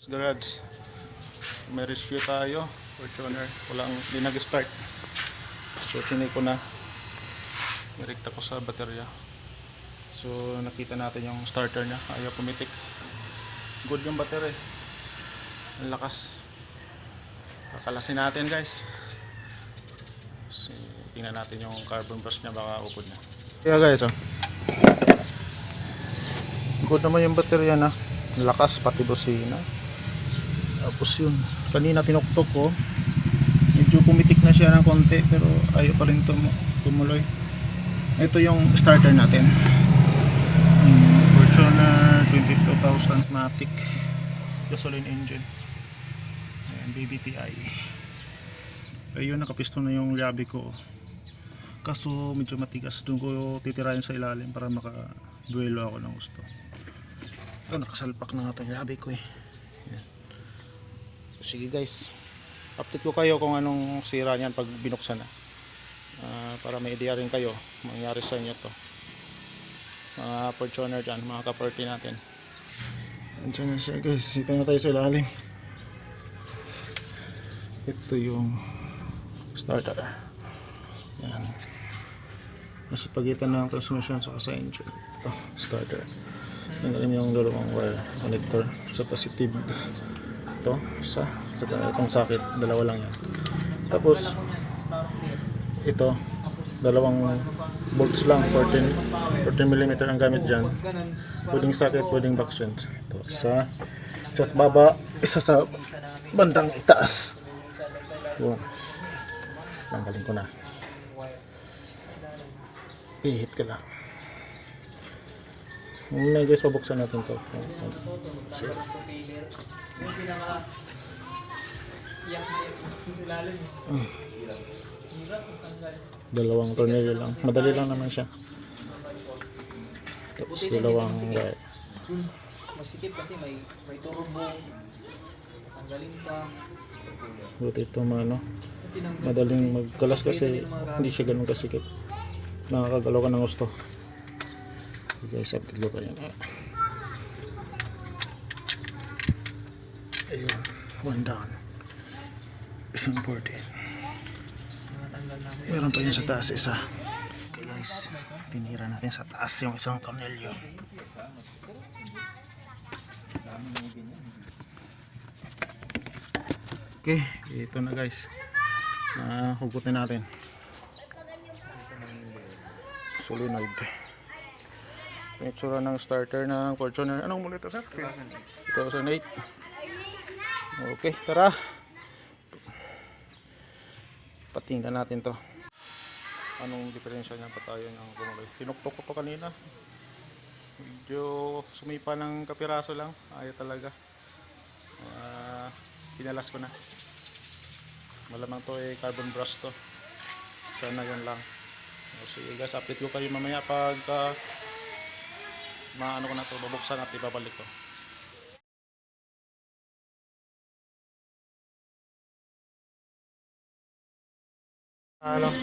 Garage, may rescue tayo. Fortuner, walang di nag-start. So tinay ko na, nirekta ko sa baterya. So nakita natin yung starter niya, ayaw pumitik. Good yung battery, ang lakas. Kakalasin natin guys. So, tingnan natin yung carbon brush niya, baka ukod na. Kaya guys, oh, good naman yung baterya na, lakas pati busina. Tapos yun, kanina tinuktok ko, medyo pumitik na siya ng konti pero ayaw pa rin tumuloy. Ito yung starter natin, Fortuner 22,000 Matic gasoline engine. Ayan, BBTI. Ayun, nakapisto na yung labi ko, kaso medyo matigas. Doon ko titirahin sa ilalim para makaduelo ako ng gusto. Nakasalpak na nga itong labi ko eh. Ayan. Sige guys, update ko kayo kung anong sira niyan pag binuksan na, para may idea rin kayo mangyari sa inyo to, mga Fortuner dyan, mga ka-party natin. Andiyan na siya guys, dito na tayo sa ilalim. Ito yung starter. Yan, nasa pagitan ng transmission sa engine. Ito, starter. Tanggalin yung dalawang wire connector sa positive. Ito, isa, saka itong socket, dalawa lang yan. Tapos ito, dalawang bolts lang, 14mm ang gamit dyan. Pwedeng socket, pwedeng backshot. Ito, isa sa baba, isa sa bandang itaas. Yun, tanggalin ko na. Ihit ka lang. Ngayon guys, pabuksan natin to. Dalawang tornilyo lang, madali lang naman siya. Tapos dalawang wire. Masikip kasi may turbo. Tanggalin pa. Buti ito madaling magkalas kasi hindi siya ganun kasikip. Nakakagalaw ka ng gusto. Guys, update ko kayo. Ayun, one down, isang 14. Meron pa yun sa taas, isa. Okay guys, tinira natin sa taas yung isang tornilyo. Okay, ito na guys, hugutin natin. Solenoid. Itsura ng starter ng Fortuner. Anong muli ito sir? 2008. Okay, tara. Patingnan natin to. Anong diferensya niya pa tayo ng kumuloy. Tinuktok ko to kanina. Medyo sumipa ng kapiraso lang. Ayaw talaga. Pinalas ko na. Malamang to ay carbon brush to. Sana yun lang. Sige guys, update ko kayo mamaya pag maano ko na to, babuksan at ibabalik ko.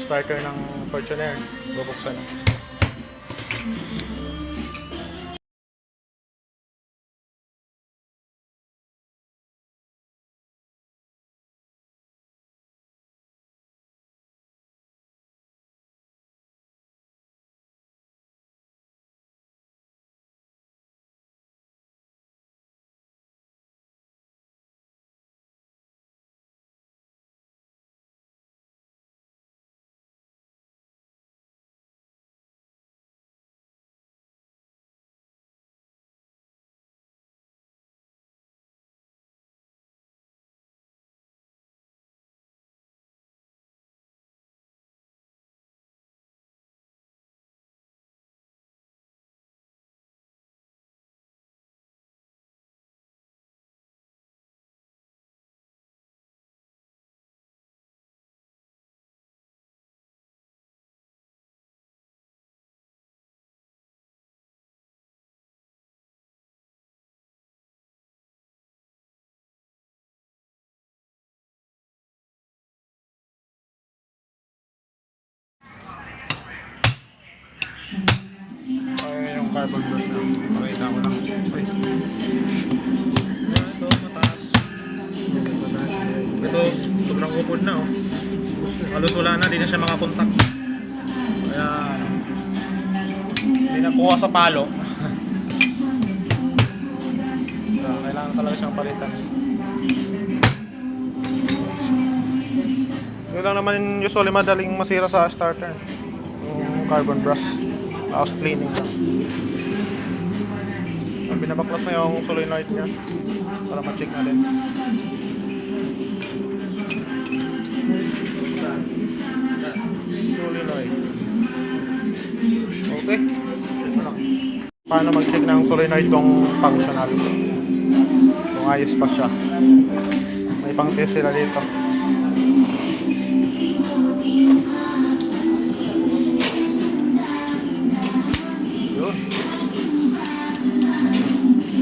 Starter ng Fortuner, babuksan. Ay, yung carbon brush na. Pakita ko lang. Ay. Ayan, ito, mataas. Ito, sobrang upod na oh. Halos wala na, di na siya makakontak. Kaya, hindi nakuha sa palo. Kaya, kailangan talaga siyang palitan. Yun lang naman usually madaling masira sa starter. Yung carbon brush. House cleaning lang. Binabaklas na yung solenoid niya para ma-check natin. Solenoid. Okay. Paano mag-check ng solenoid kung functional? Kung ayos pa siya. May pang test sila dito. Yun.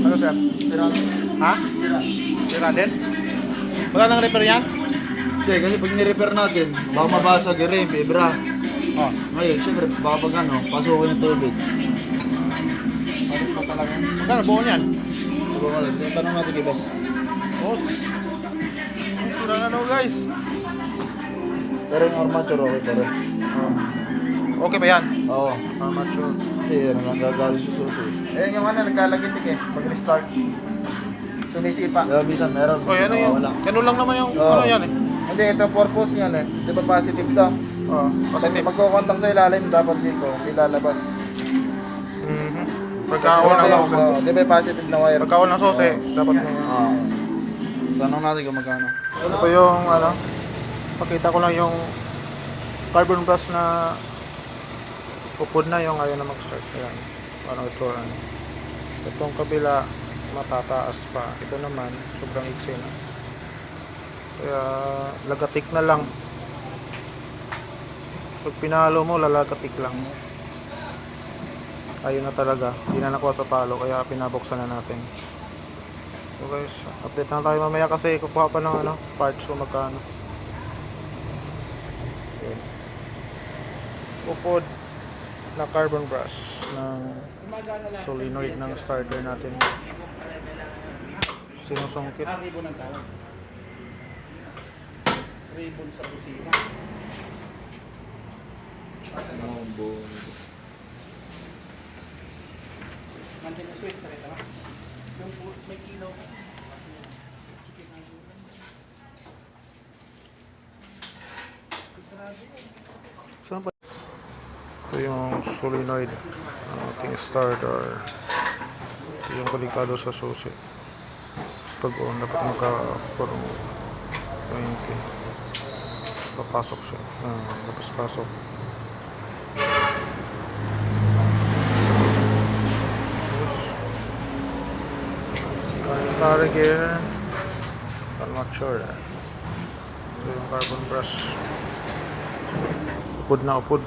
Ano sir? Sira. Ha? Sira. Sira din? Wala nang repair yan? Hindi, kasi pag ni-repair natin, baka mabasag yung rim, ibra. Oh. Ngayon, syempre, baka pag ano, pasukin ng tubig. Ayos pa talaga. Magkano buo niyan? Diba ka lang, tanong natin kay Bes. Os. Sira na daw guys. Pero yung armature, okay pa rin. Okay ba yan? Oo. Armature. Kasi ano lang gagaling sa susi. Eh, yung ano, nagkalagitik eh. Pag restart. Sumisipa. Kaya minsan meron. Oh, yan yun. wala. Ganun lang naman yung Oo. ano yan eh. Hindi, ito purpose niyan eh. Di ba positive to? Oh, Pag positive. magkukontak sa ilalim, dapat dito, ilalabas. Mhm. Pagkaon ng Ito susi. yung, di ba positive na wire? Pagkaon ng susi, dapat may... Oo. Tanong natin kung magkano. Ito yung ano, pakita ko lang yung carbon brush na upod na yung ayaw na mag-start. Ayan, parang itsura niya. Itong kabila, matataas pa. Ito naman, sobrang iksi na. Kaya, lagatik na lang. Pag pinalo mo, lalagatik lang. Ayun na talaga. Hindi na nakuha sa palo, kaya pinabuksan na natin. So guys, update na tayo mamaya kasi kukuha pa ng ano, parts kung magkano. Yun. Upod na carbon brush ng solenoid ng starter natin. Sinusungkit. Ribbon ang tawag. Ribbon sa kusina. Mantin yung switch sa ito. Yung may kilo. Saan ba? Ito yung solenoid ng ating starter. Ito yung konektado sa susi. Tapos pag on, dapat magka-form 20. Papasok siya. Tapos pasok. Tapos carry gear. I'm not sure. Ito yung carbon brush. Upod na upod.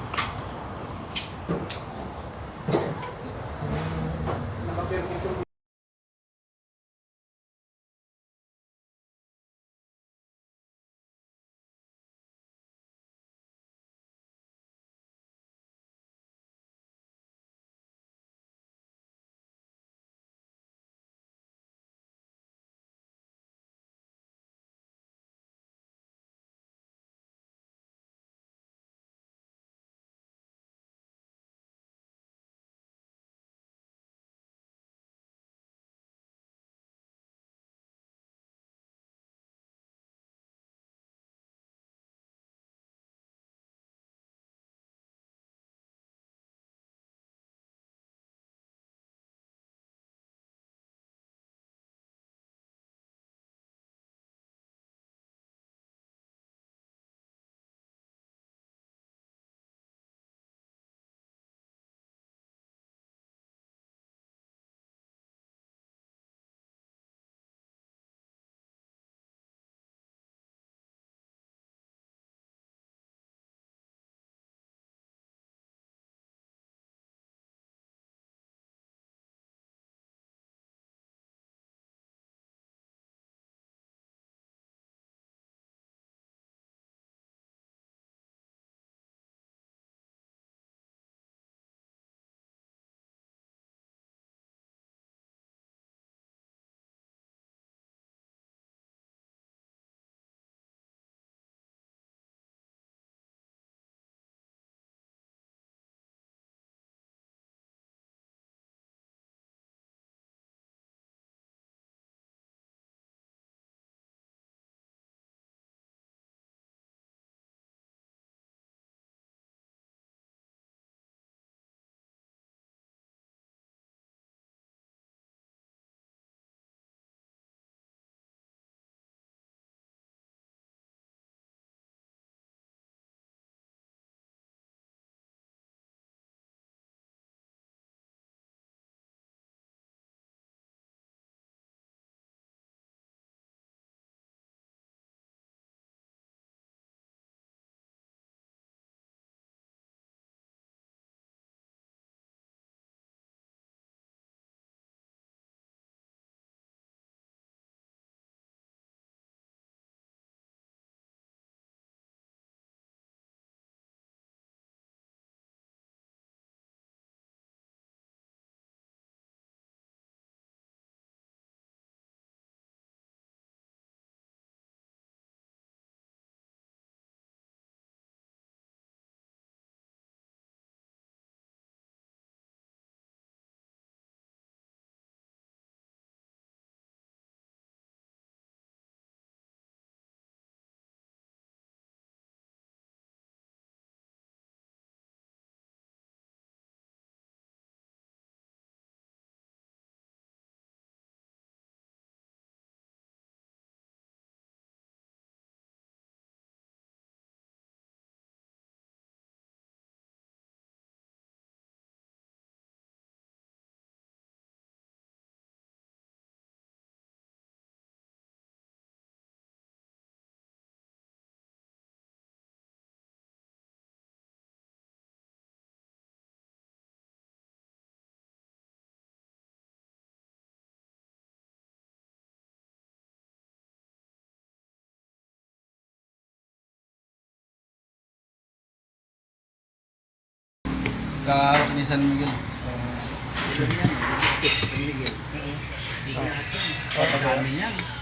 Kakahawak ni San Miguel.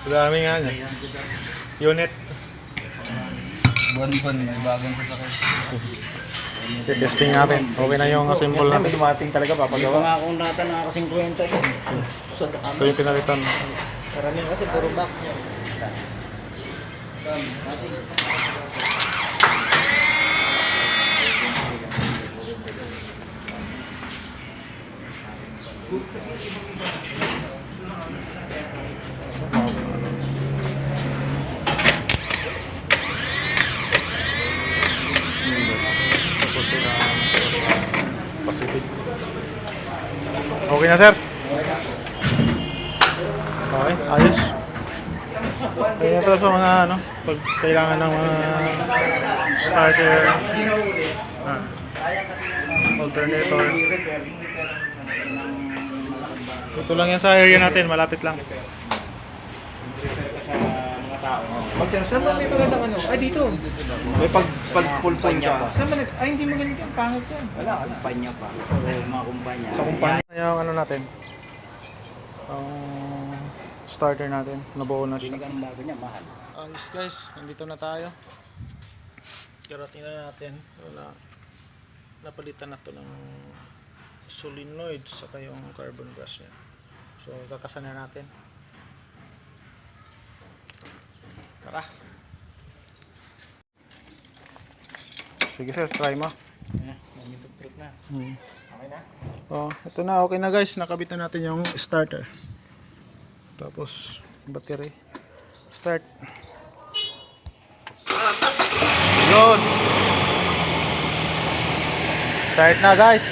Dami nga niya. Unit. Buwan-buwan, may bagong sasakay. Testing natin. Okay na yung assemble natin. Dumating talaga Hindi pa papagawa. nga akong nata nakakasing kwenta yun. So, Ito yung pinalitan. karamihan kasi puro back. Tapos Pacific. Okay na sir? Okay, ayos. Kaya ito sa mga ano, pag kailangan ng mga starter, alternator. Ito lang yan sa area natin, malapit lang. Pag saan ba may magandang ano? Ay, dito. May pag full time ka. Saan ba ay, hindi maganda yung pangit yan. Wala, kumpanya pa. O mga kumpanya. Sa kumpanya. Yung ano natin, ang starter natin, nabuo na siya. Ang bago niya, mahal. Ayos guys, nandito na tayo. Karating na natin. Napalitan na to ng solenoid saka yung carbon brush niya. So kakasan na natin. Tara. Sige sir, try mo. Trip na. Okay na? Oh, ito na, okay na guys. Nakabit na natin yung starter. Tapos battery. Start. Yun. Start na guys.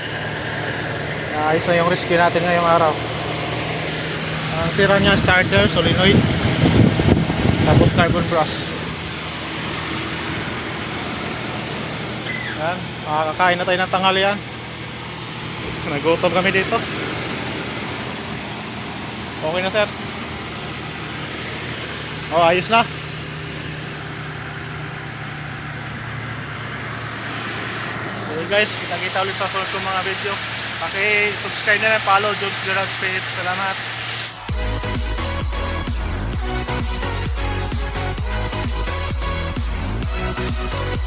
Ayos na yung rescue natin ngayong araw. Ang sira niya starter, solenoid. Tapos carbon brush. Yan, makakakain na tayo ng tanghalian. Nagutom kami dito. Okay na sir. Oh, ayos na. Okay guys, kita-kita ulit sa sunod kong mga video. Paki-subscribe na lang, follow George Gerald Spades. Salamat.